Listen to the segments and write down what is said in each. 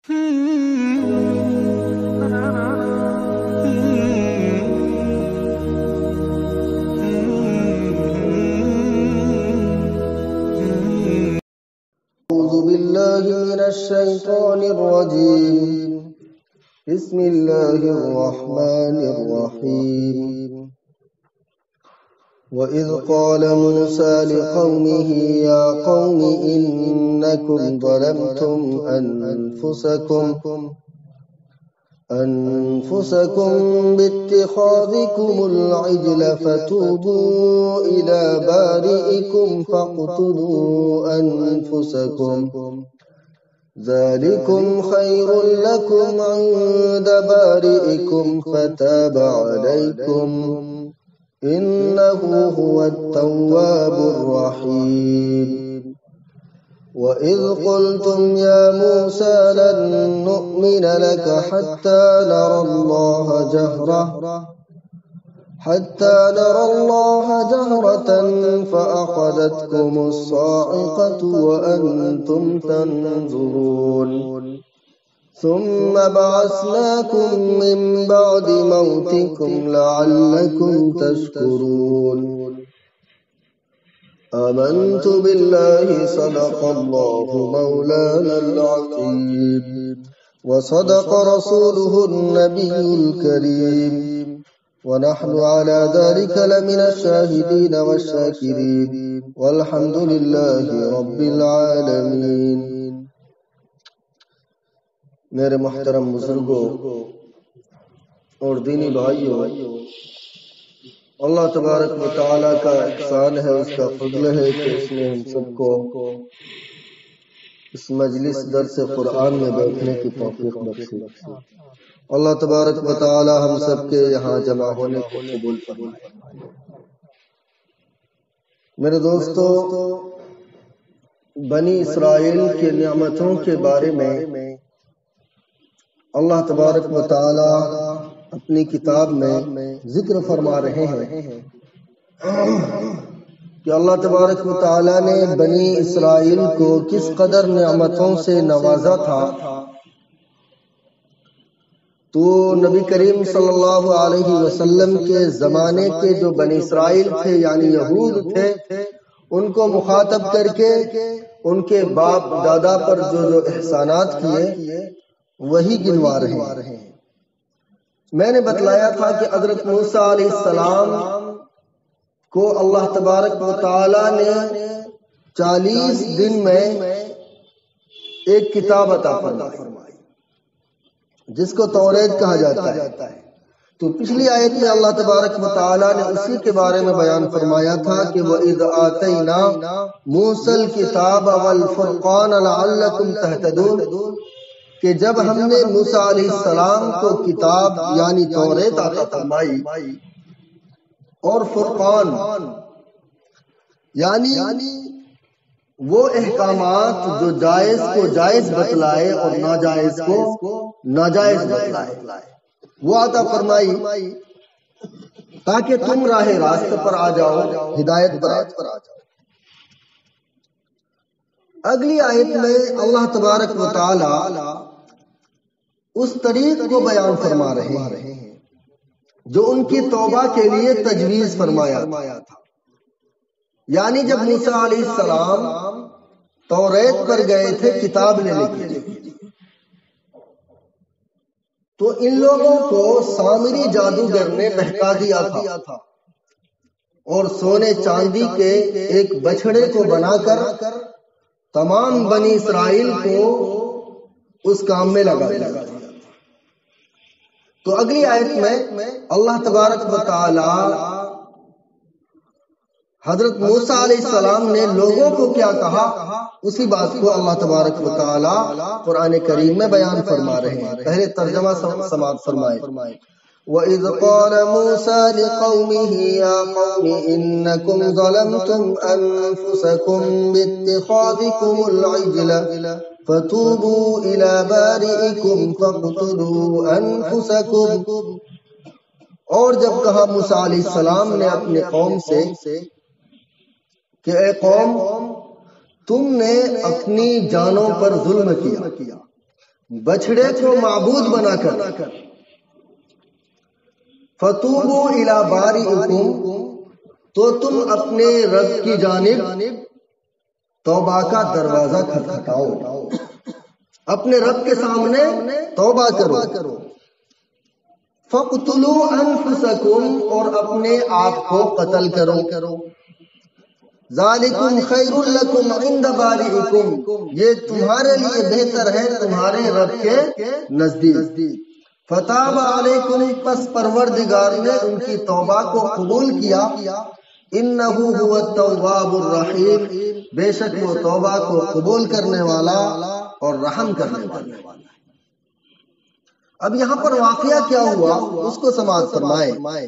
أعوذ بالله من الشيطان الرجيم. بسم الله الرحمن الرحيم. وإذ قال موسى لقومه يا قوم إنكم ظلمتم أنفسكم باتخاذكم العجل فتوبوا إلى بارئكم فاقتلوا أنفسكم ذلكم خير لكم عند بارئكم فتاب عليكم إنه هو التواب الرحيم. وإذ قلتم يا موسى لن نؤمن لك حتى نرى الله جهرة فأخذتكم الصاعقة وأنتم تنظرون ثم بعثناكم من بعد موتكم لعلكم تشكرون. آمنت بالله صدق الله مولانا العظيم وصدق رسوله النبي الكريم ونحن على ذلك لمن الشاهدين والشاكرين والحمد لله رب العالمين. میرے محترم بزرگوں اور دینی بھائیوں، اللہ تبارک و تعالیٰ کا احسان ہے، اس کا فضل ہے کہ اس نے ہم سب کو اس مجلس درس قرآن میں بیٹھنے کی توفیق بخشی. اللہ تبارک و تعالیٰ ہم سب کے یہاں جمع ہونے کو قبول فرمائے. میرے دوستو، بنی اسرائیل کی نعمتوں کے بارے میں اللہ تبارک و تعالیٰ اپنی کتاب میں ذکر فرما رہے ہیں کہ اللہ تبارک و تعالیٰ نے بنی اسرائیل کو کس قدر نعمتوں سے نوازا تھا. تو نبی کریم صلی اللہ علیہ وسلم کے زمانے کے جو بنی اسرائیل تھے یعنی یہود تھے، ان کو مخاطب کر کے ان کے باپ دادا پر جو احسانات کیے وہی گنوا رہے ہیں. میں نے بتلایا تھا کہ حضرت موسیٰ علیہ السلام کو اللہ تبارک و تعالیٰ نے 40 دن میں ایک کتاب عطا فرمائی جس کو توریت کہا جاتا ہے. تو پچھلی آیت میں اللہ تبارک و تعالیٰ نے اسی کے بارے میں بیان فرمایا تھا کہ وَإِذْ آتَيْنَا مُوسَى الْكِتَابَ وَالْفُرْقَانَ لَعَلَّكُمْ تَهْتَدُونَ، کہ جب ہم نے موسیٰ علیہ السلام کو کتاب یعنی توریت عطا فرمائی اور فرقان یعنی وہ احکامات جو جائز کو جائز بتلائے اور ناجائز کو ناجائز بتلائے، وہ عطا فرمائی تاکہ تم راہ راست پر آ جاؤ، ہدایت پر آ جاؤ. اگلی آیت میں اللہ تبارک و تعالی اس طریق کو بیان فرما رہے ہیں جو ان کی توبہ کے لیے تجویز فرمایا تھا. یعنی جب موسیٰ علیہ السلام توریت پر گئے تھے کتاب لینے کے لیے، تو ان لوگوں کو سامری جادوگر نے بہکا دیا تھا اور سونے چاندی کے ایک بچھڑے کو بنا کر تمام بنی اسرائیل کو اس کام میں لگا دیا. تو اگلی آیت میں اللہ تبارک و تعالی حضرت موسیٰ علیہ السلام نے لوگوں کو کیا کہا، اسی بات کو اللہ تبارک و تعالی قرآن کریم میں بیان فرما رہے ہیں. پہلے ترجمہ سماعت فرمائے. وَإِذْ قَالَ مُوسَى لِقَوْمِهِ يَا قَوْمِ إِنَّكُمْ ظَلَمْتُمْ أَنفُسَكُمْ بِاتِّخَاذِكُمُ الْعِجْلَ فَتُوبُوا إِلَى بَارِئِكُمْ فَاقْتُلُوا أَنفُسَكُمْ. اور جب کہا موسیٰ علیہ السلام نے اپنے قوم سے کہ اے قوم، تم نے اپنی جانوں پر ظلم کیا، بچڑے کو معبود بنا کر فتوبوا الی بارئکم تو تم اپنے رب کی جانب توبہ کا دروازہ کھٹکھٹاؤ، اپنے رب کے سامنے توبہ کرو، فَاقْتُلُوا أَنفُسَكُمْ اور اپنے آپ کو قتل کرو، ذَلِكُمْ خَيْرٌ لَكُمْ عِنْدَ بَارِئِكُمْ یہ تمہارے لیے بہتر ہے تمہارے رب کے نزدیک، فَتَابَ عَلَيْكُمْ پس پروردگار نے ان کی توبہ کو قبول کیا، اِنَّهُ هُوَ التَّوَّابُ الرَّحِيمُ بے شک وہ توبہ کو قبول کرنے والا اور رحم کرنے والا۔ اب یہاں پر واقعہ کیا ہوا اس کو سماعت فرمائے۔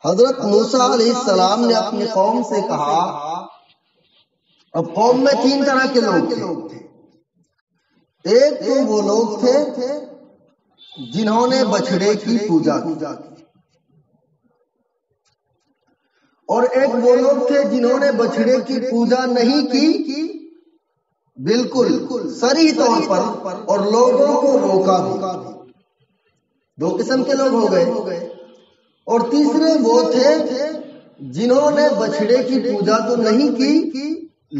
حضرت موسیٰ علیہ السلام نے اپنی قوم سے کہا، اب قوم میں تین طرح کے لوگ تھے، ایک تو وہ لوگ تھے جنہوں نے بچھڑے کی پوجا کی، اور ایک وہ لوگ تھے جنہوں نے بچھڑے کی پوجا نہیں کی بالکل صریح طور پر، اور لوگوں کو روکا بھی۔ دو قسم کے لوگ ہو گئے۔ اور تیسرے وہ تھے جنہوں نے بچھڑے کی پوجا تو نہیں کی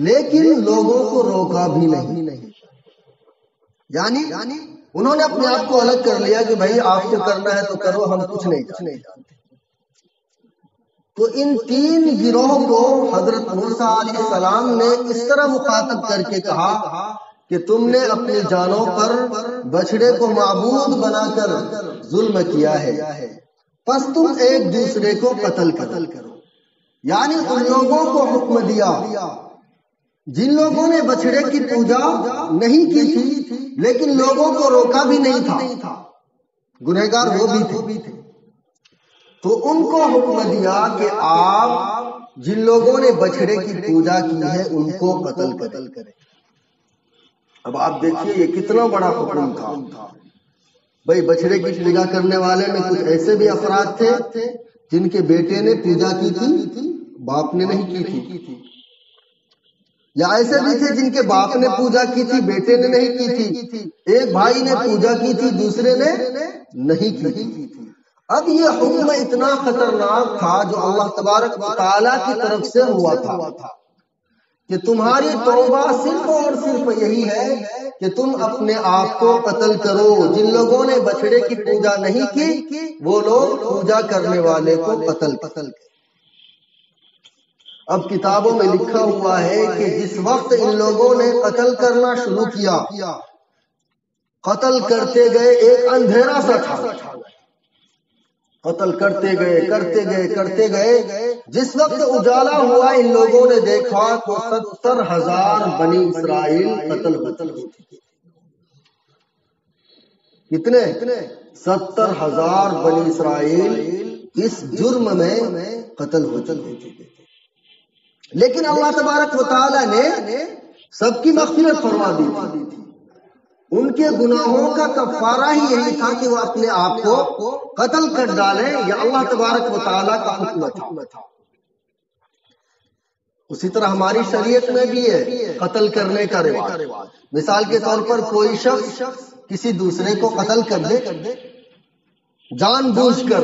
لیکن لوگوں کو روکا بھی نہیں، یعنی انہوں نے اپنے آپ کو الگ کر لیا کہ بھائی آپ کو کرنا ہے تو کرو، ہم کچھ نہیں جانتے۔ تو ان تین گروہ کو حضرت موسیٰ علیہ السلام نے اس طرح مخاطب کر کے کہا کہ تم نے اپنی جانوں پر بچڑے کو معبود بنا کر ظلم کیا ہے، پس تم ایک دوسرے کو قتل کرو۔ یعنی ان لوگوں کو حکم دیا جن لوگوں نے بچڑے کی پوجا نہیں کی تھی لیکن لوگوں کو روکا بھی نہیں تھا، گنہگار وہ بھی تھے، تو ان کو حکم دیا کہ آپ جن لوگوں نے بچڑے کی پوجا کی ہے ان کو قتل کریں۔ اب آپ دیکھیے یہ کتنا بڑا حکم تھا۔ بھئی بچڑے کی پوجا کرنے والے میں کچھ ایسے بھی افراد تھے جن کے بیٹے نے پوجا کی تھی باپ نے نہیں کی تھی، یا ایسے بھی تھے جن کے باپ نے پوجا کی تھی بیٹے نے نہیں کی تھی، ایک بھائی نے پوجا کی تھی دوسرے نے نہیں کی تھی۔ اب یہ حکم اتنا خطرناک تھا جو اللہ تبارک و تعالیٰ کی طرف سے ہوا تھا کہ تمہاری توبہ صرف اور صرف یہی ہے کہ تم اپنے آپ کو قتل کرو۔ جن لوگوں نے بچڑے کی پوجا نہیں کی وہ لوگ پوجا کرنے والے کو قتل کریں۔ اب کتابوں میں لکھا ہوا ہے کہ جس وقت ان لوگوں نے قتل کرنا شروع کیا، قتل کرتے گئے، ایک اندھیرا سا تھا، قتل کرتے گئے، جس وقت اجالا ہوا ان لوگوں نے دیکھا تو 70,000 بنی اسرائیل قتل ہو چکے۔ کتنے؟ 70,000 بنی اسرائیل اس جرم میں قتل ہو چکے تھے۔ لیکن اللہ تبارک و تعالیٰ نے سب کی مغفرت فرما دی تھی، ان کے گناہوں کا کفارہ ہی یہی تھا کہ وہ اپنے آپ کو قتل کر ڈالیں، یا اللہ تبارک و تعالیٰ کا حکم تھا۔ اسی طرح ہماری شریعت میں بھی ہے قتل کرنے کا رواج۔ مثال کے طور پر کوئی شخص کسی دوسرے کو قتل کر دے جان بوجھ کر،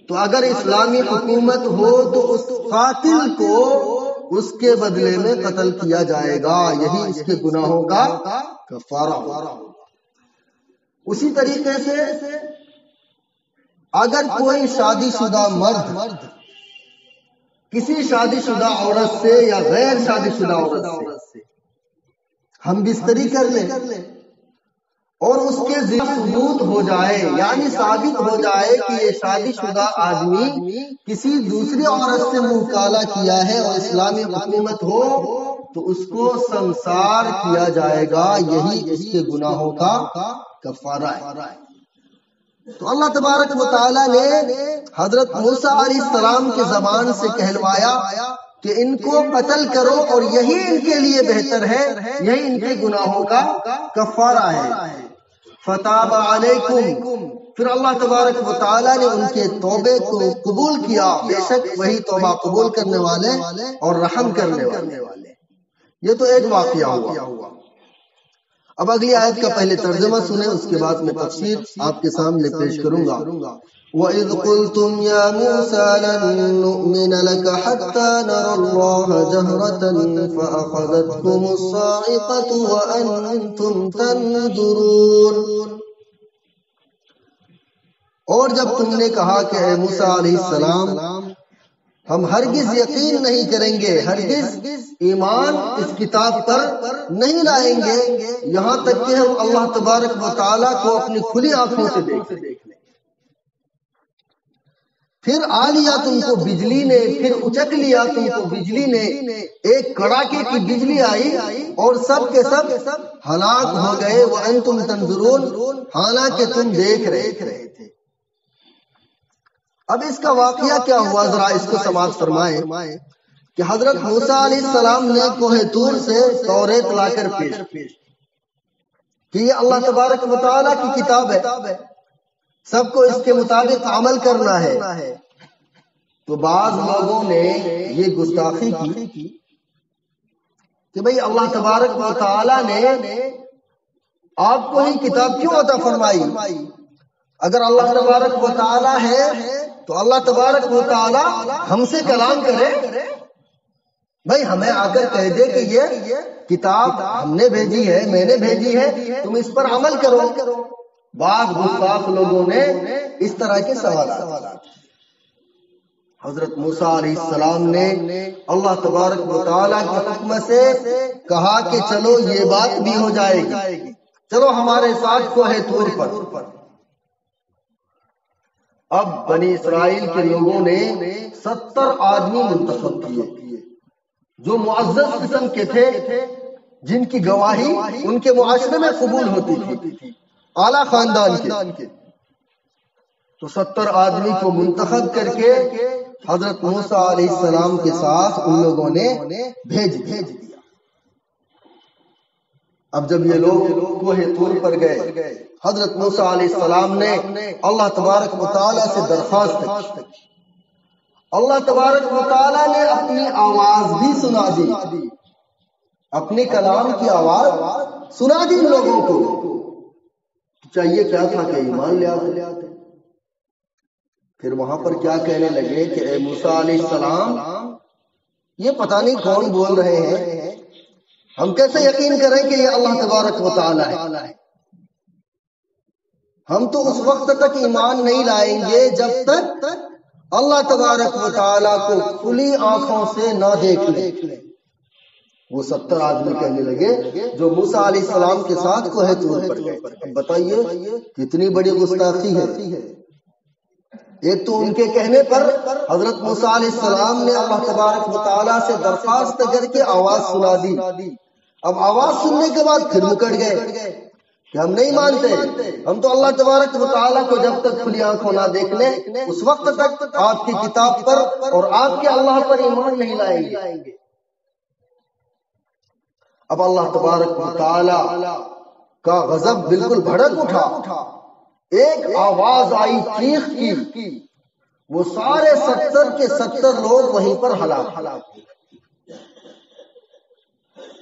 تو اگر اسلامی حکومت ہو تو اس قاتل کو اس کے بدلے میں قتل کیا جائے گا، یہی اس کے گناہوں کا کفارہ ہوگا۔ اسی طریقے سے اگر کوئی شادی شدہ مرد کسی شادی شدہ عورت سے یا غیر شادی شدہ عورت سے ہم بستری کر لیں اور اس کے ذمہ ثبوت ہو جائے، یعنی ثابت ہو جائے کہ یہ شادی شدہ آدمی کسی دوسری عورت سے منہ کالا کیا ہے اور اسلامی حکومت ہو تو اس کو سنسار کیا جائے گا، یہی اس کے گناہوں کا کفارہ ہے۔ تو اللہ تبارک و تعالیٰ نے حضرت موسیٰ علیہ السلام کے زبان سے کہلوایا کہ ان کو قتل کرو اور یہی ان کے لیے بہتر ہے، یہی ان کے گناہوں کا کفارہ ہے۔ فتاب علیکم، پھر اللہ تبارک و تعالیٰ نے ان کے توبے کو قبول کیا، بے شک وہی توبہ قبول کرنے والے اور رحم کرنے والے۔ یہ تو ایک واقعہ ہوا۔ اب اگلی آیت کا پہلے ترجمہ سنیں، اس کے بعد میں تفسیر آپ کے سامنے پیش کروں گا۔ وَإِذْ قُلْتُمْ يَا مُوسَىٰ لَن نُّؤْمِنَ لَكَ حَتَّىٰ نَرَى اللَّهَ جَهْرَةً فَأَخَذَتْكُمُ الصَّاعِقَةُ وَأَنتُمْ تَنظُرُونَ۔ اور جب تم نے کہا کہ اے موسیٰ علیہ السلام ہم ہرگز یقین نہیں کریں گے، ہرگز ایمان اس کتاب پر نہیں لائیں گے یہاں تک کہ ہم اللہ تبارک و تعالیٰ کو اپنی کھلی آنکھوں سے دیکھ لیں۔ پھر آ لیا تم کو بجلی نے، پھر اچک لیا تم کو بجلی نے، ایک کڑاکے کی بجلی آئی اور سب کے سب ہلاک ہو گئے، وَأَنْتُمْ تَنْظُرُونَ، حالانکہ تم دیکھ رہے تھے۔ اب اس کا واقعہ کیا ہوا ذرا اس کو سماعت فرمائیں کہ حضرت موسیٰ علیہ السلام نے کوہ طور سے توریت لا کر پیش کہ یہ اللہ تبارک و تعالیٰ کی کتاب ہے، سب کو اس کے مطابق عمل کرنا ہے۔ تو بعض لوگوں نے یہ گستاخی کی کہ بھئی اللہ تبارک و تعالیٰ نے آپ کو ہی کتاب کیوں عطا فرمائی؟ اگر اللہ تبارک و تعالیٰ ہے تو اللہ تبارک و تعالیٰ ہم سے کلام کرے، بھئی ہمیں آ کر کہہ دے کہ یہ کتاب ہم نے بھیجی ہے، میں نے بھیجی ہے، تم اس پر عمل کرو۔ بعض گستاخ لوگوں نے اس طرح کے سوالات۔ حضرت موسیٰ علیہ السلام نے اللہ تبارک و تعالیٰ کے حکم سے کہا کہ چلو یہ بات بھی ہو جائے گی، چلو ہمارے ساتھ کوہ طور پر۔ اب بنی اسرائیل کے لوگوں نے 70 آدمی منتخب کیے جو معزز قسم کے تھے، جن کی گواہی ان کے معاشرے میں قبول ہوتی تھی، اعلیٰ خاندان کے۔ تو 70 آدمی کو منتخب کر کے حضرت موسیٰ علیہ السلام کے ساتھ ان لوگوں نے بھیج دیا۔ اب جب یہ لوگ کوہ طور پر گئے، حضرت موسیٰ علیہ السلام نے اللہ تبارک و تعالیٰ سے درخواست کی۔ اللہ تبارک و تعالیٰ نے اپنی آواز بھی سنا دی، اپنے کلام کی آواز سنا دی ان لوگوں کو۔ چاہیے کیا تھا کہ ایمان لے آتے۔ پھر وہاں پر کیا کہنے لگے کہ اے موسیٰ علیہ السلام یہ پتہ نہیں کون بول رہے ہیں، ہم کیسے یقین کریں کہ یہ اللہ تبارک و تعالیٰ ہے؟ ہم تو اس وقت تک ایمان نہیں لائیں گے جب تک اللہ تبارک و تعالیٰ کو کھلی آنکھوں سے نہ دیکھ لیں۔ وہ 70 آدمی کہنے لگے جو موسیٰ علیہ السلام کے ساتھ کوہ طور پر گئے۔ اب بتائیے کتنی بڑی گستاخی ہے۔ ایک تو ان کے کہنے پر حضرت موسیٰ علیہ السلام نے اللہ تبارک و تعالیٰ سے درخواست کر کے آواز سنا دی۔ اب آواز سننے کے بعد پھر مکڑ گئے کہ ہم نہیں مانتے، ہم تو اللہ تبارک و تعالیٰ کو جب تک کھلی آنکھوں نہ دیکھ لیں اس وقت تک آپ کی کتاب پر اور آپ کے اللہ پر ایمان نہیں لائیں گے۔ اب اللہ تبارک و تعالیٰ کا غضب بالکل بھڑک اٹھا، ایک آواز آئی چیخ کی، وہ سارے 70 کے 70 لوگ وہیں پر ہلاک ہوئے۔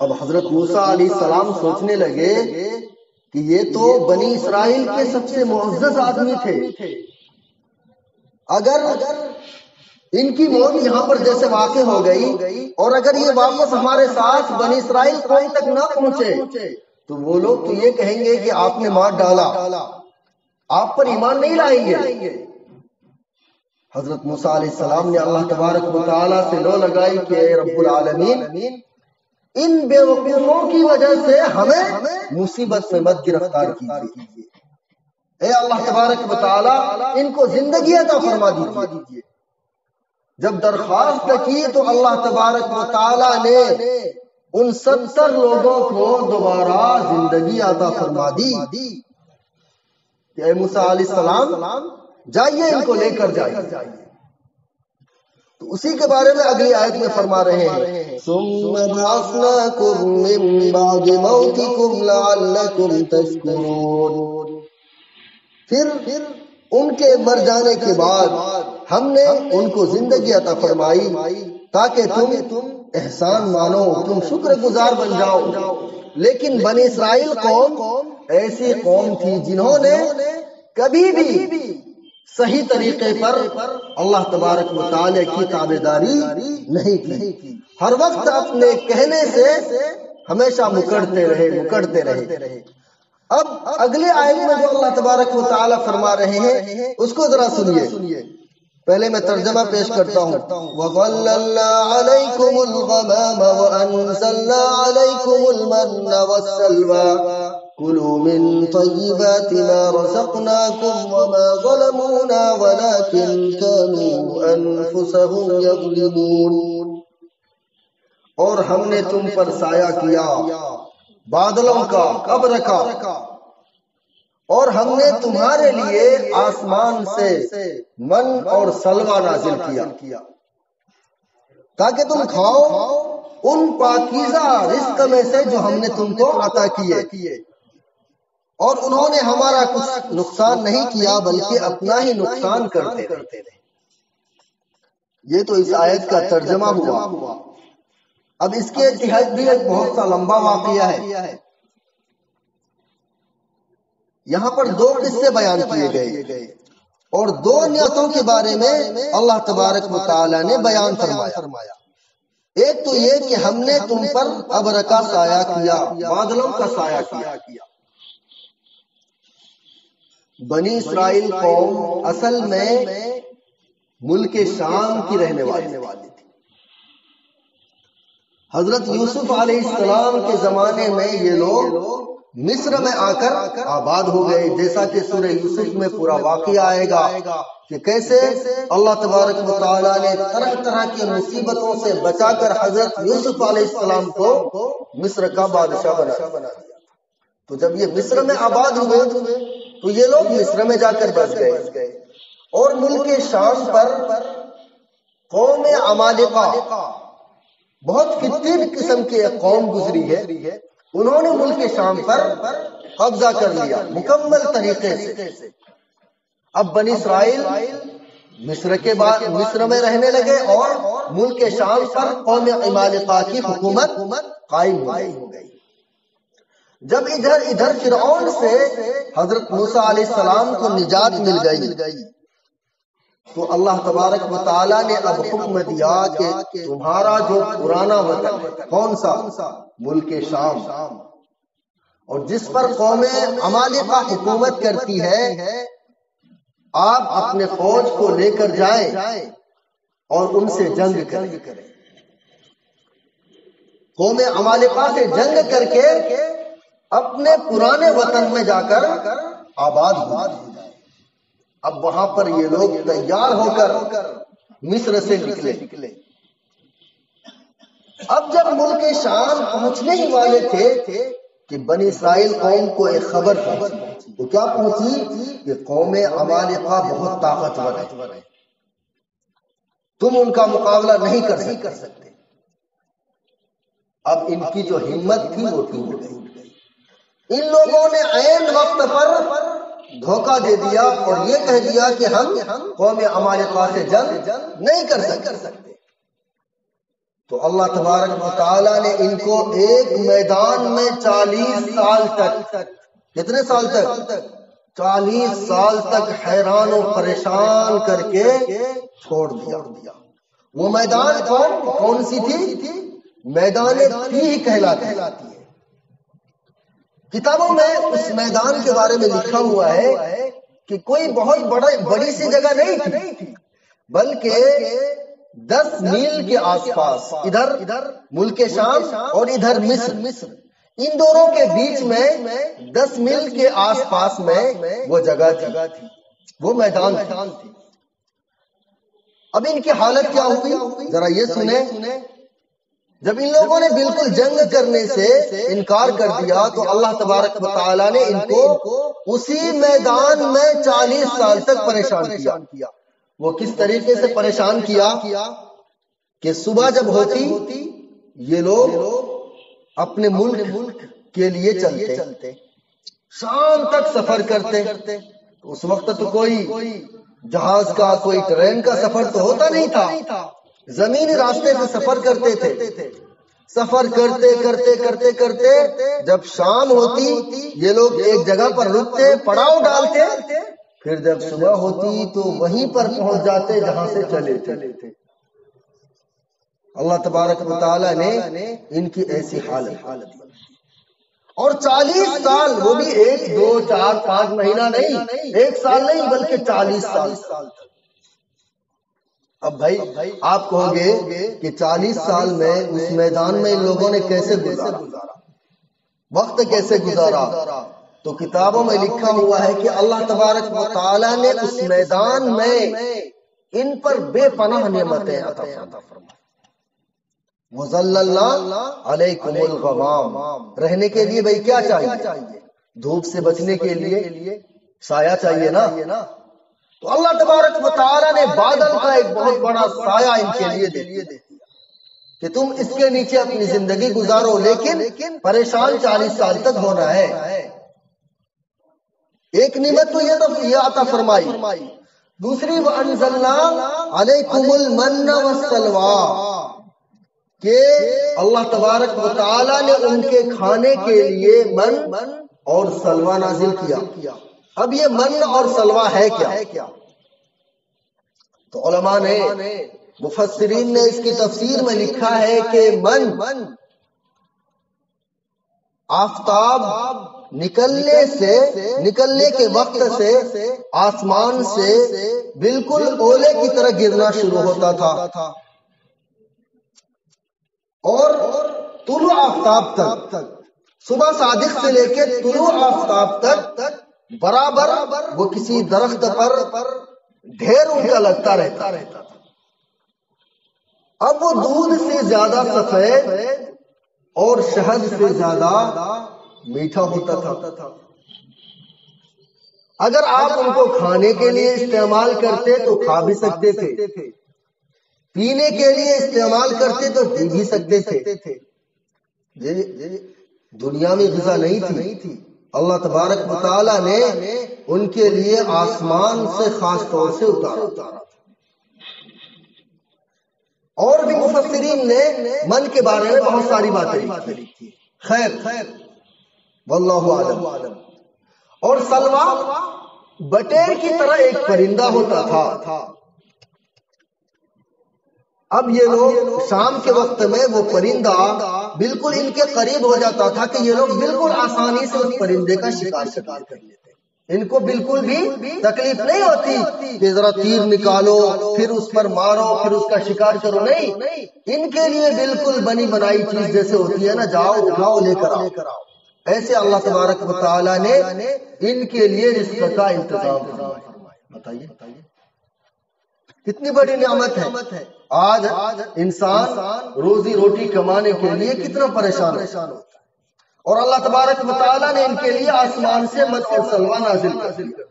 اب حضرت موسیٰ علیہ السلام سوچنے لگے کہ یہ تو بنی اسرائیل کے سب سے معزز آدمی تھے، اگر ان کی موت یہاں پر جیسے واقع ہو گئی اور اگر یہ واپس ہمارے ساتھ بنی اسرائیل کوئی تک نہ پہنچے تو وہ لوگ تو یہ کہیں گے کہ آپ نے مار ڈالا، آپ پر ایمان نہیں لائیں گے۔ حضرت موسیٰ علیہ السلام نے اللہ تبارک و تعالیٰ سے لو لگائی کہ اے رب العالمین ان بے وقوفوں کی وجہ سے ہمیں مصیبت میں مت گرفتار کیجیے، اے اللہ تبارک و تعالیٰ ان کو زندگی عطا فرما دیجیے۔ جب درخواست کی تو اللہ تبارک و تعالیٰ نے ان 70 لوگوں کو دوبارہ زندگی عطا فرما دی کہ اے موسیٰ علیہ السلام جائیے ان کو لے کر جائیے۔ تو اسی کے بارے میں اگلی آیت میں فرما رہے ہیں ثم بعثناکم من بعد موتکم لعلکم تشکرون، پھر ان کے مر جانے کے بعد ہم نے ان کو زندگی عطا فرمائی تاکہ تم احسان مانو، تم شکر گزار بن جاؤ۔ لیکن بنی اسرائیل قوم ایسی قوم تھی جنہوں نے کبھی بھی صحیح طریقے پر اللہ تبارک و تعالی کی تابعداری نہیں کی، ہر وقت اپنے کہنے سے ہمیشہ مکرتے رہے۔ اب اگلے آیت میں جو اللہ تبارک و تعالی فرما رہے ہیں اس کو ذرا سنیے۔ پہلے میں ترجمہ پیش کرتا ہوں۔ وَظَلَّلْنَا عَلَيْكُمُ الْغَمَامَ وَأَنزَلْنَا عَلَيْكُمُ الْمَنَّ وَالسَّلْوَىٰ كُلُوا مِن طَيِّبَاتِ مَا رَزَقْنَاكُمْ وَمَا ظَلَمُونَا وَلَٰكِن كَانُوا أَنفُسَهُمْ يَظْلِمُونَ۔ اور ہم نے تم پر سایہ کیا، بادلوں کا، ابر کا، اور ہم نے تمہارے لیے آسمان سے من اور سلوہ نازل کیا تاکہ تم کھاؤ ان پاکیزہ رزق میں سے جو ہم نے تم کو عطا کیے، اور انہوں نے ہمارا کچھ نقصان نہیں کیا بلکہ اپنا ہی نقصان کرتے رہے۔ یہ تو اس آیت کا ترجمہ ہوا۔ اب اس کے تحت بھی ایک بہت سا لمبا واقعہ ہے۔ یہاں پر دو قصے بیان کیے گئے اور دو نعمتوں کے بارے میں اللہ تبارک و تعالی نے بیان فرمایا۔ ایک تو یہ کہ ہم نے تم پر ابر کا سایہ کیا، بادلوں کا سایہ کیا۔ بنی اسرائیل قوم اصل میں ملک شام کی رہنے والی تھی۔ حضرت یوسف علیہ السلام کے زمانے میں یہ لوگ مصر میں آ کر آباد ہو گئے، جیسا کہ سورہ یوسف میں پورا واقعہ آئے گا کہ کیسے اللہ تبارک و تعالیٰ نے طرح طرح کی مصیبتوں سے بچا کر حضرت یوسف علیہ السلام کو مصر کا بادشاہ بنا دیا۔ تو جب یہ مصر میں آباد ہوئے تو یہ لوگ مصر میں جا کر بس گئے، اور ملک شام پر قوم عمالقہ، بہت فتن قسم کی ایک قوم گزری ہے، انہوں نے ملک شام پر قبضہ کر لیا مکمل طریقے سے۔ اب بنی اسرائیل مصر میں رہنے لگے اور ملک شام پر قوم عمالقہ کی حکومت قائم ہو گئی۔ جب ادھر فرعون سے حضرت موسیٰ علیہ السلام کو نجات مل گئی تو اللہ تبارک و تعالیٰ نے اب حکم دیا کہ تمہارا جو پرانا وطن کون سا؟ ملک شام، اور جس پر قوم عمالقہ حکومت کرتی ہے، آپ اپنے فوج کو لے کر جائیں اور ان سے جنگ کریں۔ قوم عمالقہ سے جنگ کر کے اپنے پرانے وطن میں جا کر آباد ہو جائے۔ اب وہاں پر یہ لوگ تیار ہو کر مصر سے نکلے۔ اب جب ملک شام پہنچنے ہی والے تھے کہ بنی اسرائیل قوم کو ایک خبر پہنچی، تو کیا پہنچی کہ قوم عمالقہ بہت طاقتور ہے، تم ان کا مقابلہ نہیں کر سکتے۔ اب ان کی جو ہمت تھی وہ ٹوٹ گئی۔ ان لوگوں نے عین وقت پر دھوکہ دے دیا اور یہ کہہ دیا کہ ہم قوم عمالقہ سے جنگ نہیں کر سکتے۔ تو اللہ تبارک و تعالیٰ نے ان کو ایک میدان میں 40 سال تک، کتنے سال تک؟ 40 سال تک حیران و پریشان کر کے چھوڑ دیا۔ وہ میدان کون سی تھی؟ میدان تیہ کہلاتی ہے۔ کتابوں میں اس میدان کے بارے میں لکھا ہوا ہے کہ کوئی بہت بڑی سی جگہ نہیں تھی، بلکہ 10 میل کے آس پاس، ادھر ملک شام اور ادھر مصر، ان دونوں کے بیچ میں 10 میل کے آس پاس میں وہ جگہ تھی، وہ میدان تھی۔ اب ان کی حالت کیا ہوئی ذرا یہ سنیں۔ جب ان لوگوں نے بالکل جنگ کرنے سے انکار کر دیا تو اللہ تبارک و تعالیٰ نے ان کو اسی میدان میں 40 سال تک پریشان کیا۔ وہ کس طریقے سے پریشان کیا کہ صبح جب ہوتی یہ لوگ اپنے ملک کے لیے چلتے، شام تک سفر کرتے۔ اس وقت تو کوئی جہاز کا، کوئی ٹرین کا سفر تو ہوتا نہیں تھا، زمینی راستے سے سفر کرتے تھے۔ سفر کرتے کرتے کرتے کرتے جب شام ہوتی یہ لوگ ایک جگہ پر رکتے، پڑاؤ ڈالتے، پھر جب صبح ہوتی تو وہیں پر پہنچ جاتے جہاں سے چلے تھے۔ اللہ تبارک و تعالیٰ نے ان کی ایسی حالت، اور 40 سال، وہ بھی 1 2 4 5 مہینہ نہیں، 1 سال نہیں بلکہ 40 سال تک۔ اب بھائی آپ کہو گے کہ 40 سال میں اس میدان میں ان لوگوں نے کیسے گزارا، وقت کیسے گزارا؟ تو کتابوں میں لکھا ہوا ہے کہ اللہ تبارک و تعالیٰ نے اس میدان میں ان پر بے پناہ نعمتیں عطا فرمائیں۔ مظللنا علیکم الغمام، رہنے کے لیے بھائی کیا چاہیے؟ دھوپ سے بچنے کے لیے سایہ چاہیے نا۔ تو اللہ تبارک و تعالیٰ نے بادل کا ایک بہت بڑا سایہ ان کے لیے دے دیا کہ تم اس کے نیچے اپنی زندگی گزارو، لیکن پریشان 40 سال تک ہونا ہے۔ ایک نعمت تو یہ عطا فرمائی، دوسری وَأَنزَلْنَا عَلَيْكُمُ الْمَنَّ وَالسَّلْوَىٰ، کہ اللہ تبارک و تعالیٰ نے ان کے کھانے کے لیے من اور سلوہ نازل کیا۔ اب یہ من اور سلوہ ہے کیا؟ تو علماء نے، مفسرین نے اس کی تفسیر میں لکھا ہے کہ من آفتاب نکلنے کے وقت سے آسمان سے بالکل اولے کی طرح گرنا شروع ہوتا تھا، اور طلوع آفتاب تک، صبح صادق سے لے کے طلوع آفتاب تک برابر وہ کسی درخت پر ڈھیر ان کا لگتا رہتا۔ اب وہ دودھ سے زیادہ سفید اور شہد سے زیادہ میٹھا ہوتا تھا۔ اگر آپ ان کو کھانے کے لیے استعمال کرتے تو کھا بھی سکتے تھے، پینے کے لیے استعمال کرتے تو پی بھی سکتے تھے۔ دنیا میں غذا نہیں تھی، اللہ تبارک و تعالیٰ نے ان کے لیے آسمان سے خاص طور سے اتارا۔ اور بھی مفسرین نے من کے بارے میں بہت ساری باتیں لکھی، خیر واللہ اعلم۔ اور سلوہ بٹیر کی طرح ایک پرندہ ہوتا تھا۔ اب یہ لوگ شام کے وقت میں وہ پرندہ بالکل ان کے قریب ہو جاتا تھا کہ یہ لوگ بالکل آسانی سے اس پرندے کا شکار کر لیتے، ان کو بالکل بھی تکلیف نہیں ہوتی کہ ذرا تیر نکالو پھر اس پر مارو پھر اس کا شکار کرو، نہیں، ان کے لیے بالکل بنی بنائی چیز جیسے ہوتی ہے نا، جاؤ اٹھاؤ لے کر آؤ، ایسے اللہ تبارک و تعالیٰ نے ان کے لیے رزق کا انتظام فرمایا۔ بتائیے کتنی بڑی نعمت ہے۔ آج انسان روزی روٹی کمانے کے لیے کتنا پریشان ہوتا ہے، اور اللہ تبارک و تعالیٰ نے ان کے لیے آسمان سے من اور سلوہ نازل کر دیا۔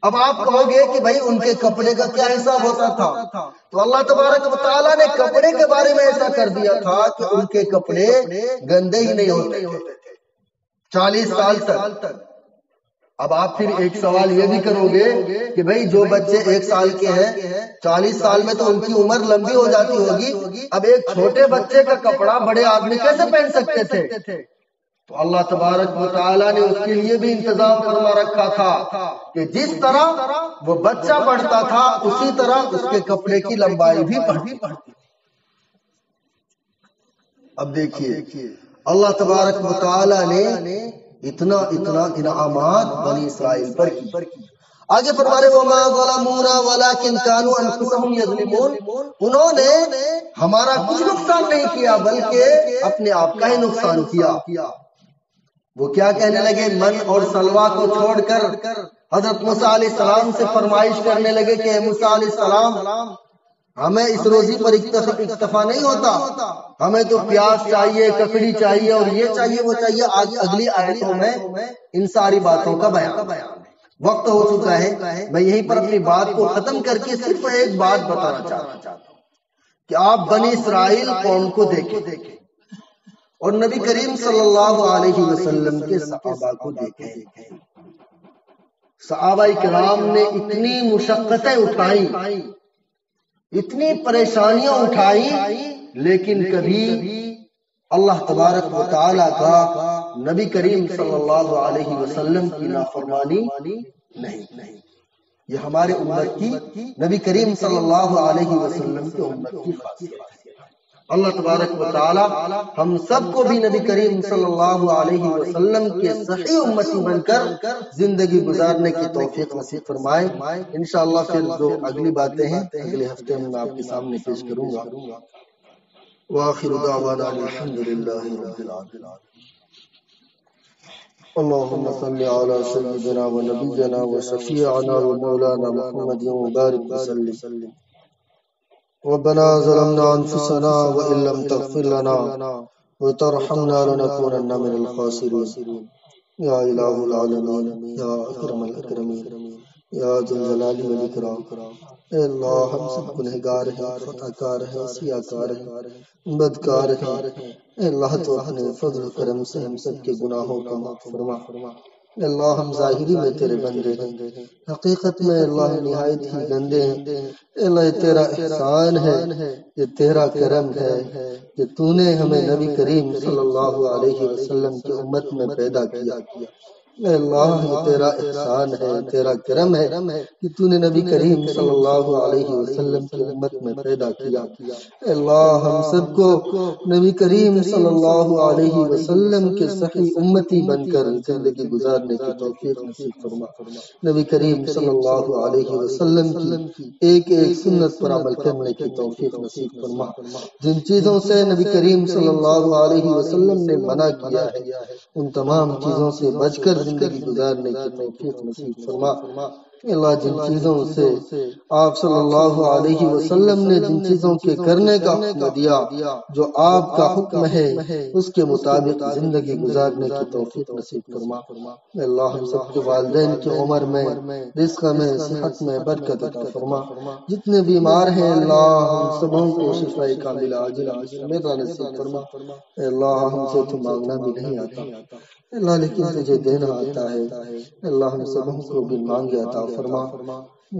اب آپ کہو گے کہ بھائی ان کے کپڑے کا کیا حساب ہوتا تھا؟ تو اللہ تبارک و تعالیٰ نے کپڑے کے بارے میں ایسا کر دیا تھا کہ ان کے کپڑے گندے ہی نہیں ہوتے تھے 40 سال تک۔ اب آپ پھر ایک سوال یہ بھی کرو گے کہ بھئی جو بچے 1 سال کے ہیں 40 سال میں تو ان کی عمر لمبی ہو جاتی ہوگی، اب ایک چھوٹے بچے کا کپڑا بڑے آدمی کیسے پہن سکتے تھے؟ تو اللہ تبارک و تعالیٰ نے اس کے لیے بھی انتظام فرما رکھا تھا کہ جس طرح وہ بچہ بڑھتا تھا اسی طرح اس کے کپڑے کی لمبائی بھی بڑھتی۔ اب دیکھیے اللہ تبارک و تعالیٰ نے اتنا انعامات بنی اسرائیل پر کی۔ آگے فرمانے وَمَا ظَلَمُونَا وَلَكِنْ كَانُوا أَنفُسَهُمْ يَظْلِمُونَ، انہوں نے ہمارا کچھ نقصان نہیں کیا بلکہ اپنے آپ کا ہی نقصان کیا۔ وہ کیا کہنے لگے؟ من اور سلوہ کو چھوڑ کر حضرت موسیٰ علیہ السلام سے فرمائش کرنے لگے کہ اے موسیٰ علیہ السلام، ہمیں اس روزی پر اکتفا نہیں ہوتا، ہمیں تو پیاز چاہیے، ککڑی چاہیے، اور یہ چاہیے وہ چاہیے۔ آج اگلی آیتوں میں ان ساری باتوں کا بیان ہے۔ وقت ہو چکا ہے، میں یہیں پر اپنی بات کو ختم کر کے صرف ایک بات بتانا چاہتا ہوں کہ آپ بنی اسرائیل قوم کو دیکھیں اور نبی کریم صلی اللہ علیہ وسلم کے صحابہ کو دیکھیں۔ صحابہ کرام نے اتنی مشقتیں اٹھائیں، اتنی پریشانیاں اٹھائی، لیکن کبھی اللہ تبارک و تعالی کا نبی کریم صلی اللہ علیہ وسلم کی نافرمانی نہیں۔ یہ ہمارے امت کی نبی کریم صلی اللہ علیہ وسلم کی امت کی خاصیت ہے۔ اللہ تبارک و تعالی ہم سب کو بھی نبی کریم صلی اللہ علیہ وسلم کے صحیح امتی بن کر زندگی گزارنے کی توفیق نصیب فرمائے۔ انشاءاللہ پھر جو اگلی باتیں ہیں اگلے ہفتے میں آپ کے سامنے پیش کروں گا۔ وآخر دعوانا الحمدللہ رب العالمین۔ اللهم صل على سيدنا ونبينا وشفيعنا ومولانا محمد وبارك وسلم۔ ربنا ظلمنا أنفسنا وإن لم تغفر لنا وترحمنا لنكونن من الخاسرين۔ یا الہ العالمین، یا اکرم الاکرمین، یا ذو الجلال والاکرام، اے اللہ ہم سب گنہگار ہیں، خطا کار ہیں، سیاہ کار ہیں، بدکار ہیں۔ اے اللہ تو اپنے فضل و کرم سے ہم سب کے گناہوں کو معاف فرما۔ اے اللہ ہم ظاہری میں تیرے بندے ہیں، حقیقت میں اللہ نہایت ہی گندے ہیں۔ اے اللہ یہ تیرا احسان ہے، یہ تیرا کرم ہے کہ تو نے ہمیں نبی کریم صلی اللہ علیہ وسلم کی امت میں پیدا کیا۔ اے اللہ یہ تیرا احسان ہے، تیرا کرم ہے کہ تو نے نبی کریم صلی اللہ علیہ وسلم کی امت میں پیدا کیا۔ اے اللہ ہم سب کو نبی کریم صلی اللہ علیہ وسلم کے صحیح امتی بن کر زندگی گزارنے کی توفیق نصیب فرما۔ نبی کریم صلی اللہ علیہ وسلم کی ایک ایک سنت پر عمل کرنے کی توفیق نصیب فرما۔ جن چیزوں سے نبی کریم صلی اللہ علیہ وسلم نے منع کیا ہے ان تمام چیزوں سے بچ کر زندگی گزارنے کی توفیق نصیب فرما۔ اللہ جن چیزوں سے آپ صلی اللہ علیہ وسلم نے جن چیزوں کے کرنے کا حکم دیا، جو آپ کا حکم ہے اس کے مطابق زندگی گزارنے کی توفیق نصیب فرما۔ اللہ ہم سب کے والدین کی عمر میں، رزق میں، صحت میں برکت عطا فرما۔ جتنے بیمار ہیں اللہ ہم سبوں کو شفاء کاملہ عاجلہ مستمرہ نصیب فرما۔ اللہ ہم سے تو مانگنا بھی نہیں آتا اللہ، لیکن تجھے دینا آتا ہے۔ اللہ ہم سبوں کو بھی مانگے عطا فرما۔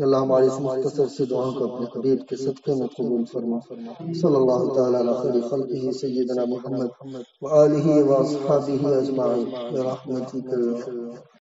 اللہ ہماری اس مختصر سی دعاؤں کو اپنے حبیب کے صدقے میں قبول فرما۔ صلی اللہ تعالی علی خیر خلقہ سیدنا محمد وآلہ واصحابہ اجمعین برحمتک۔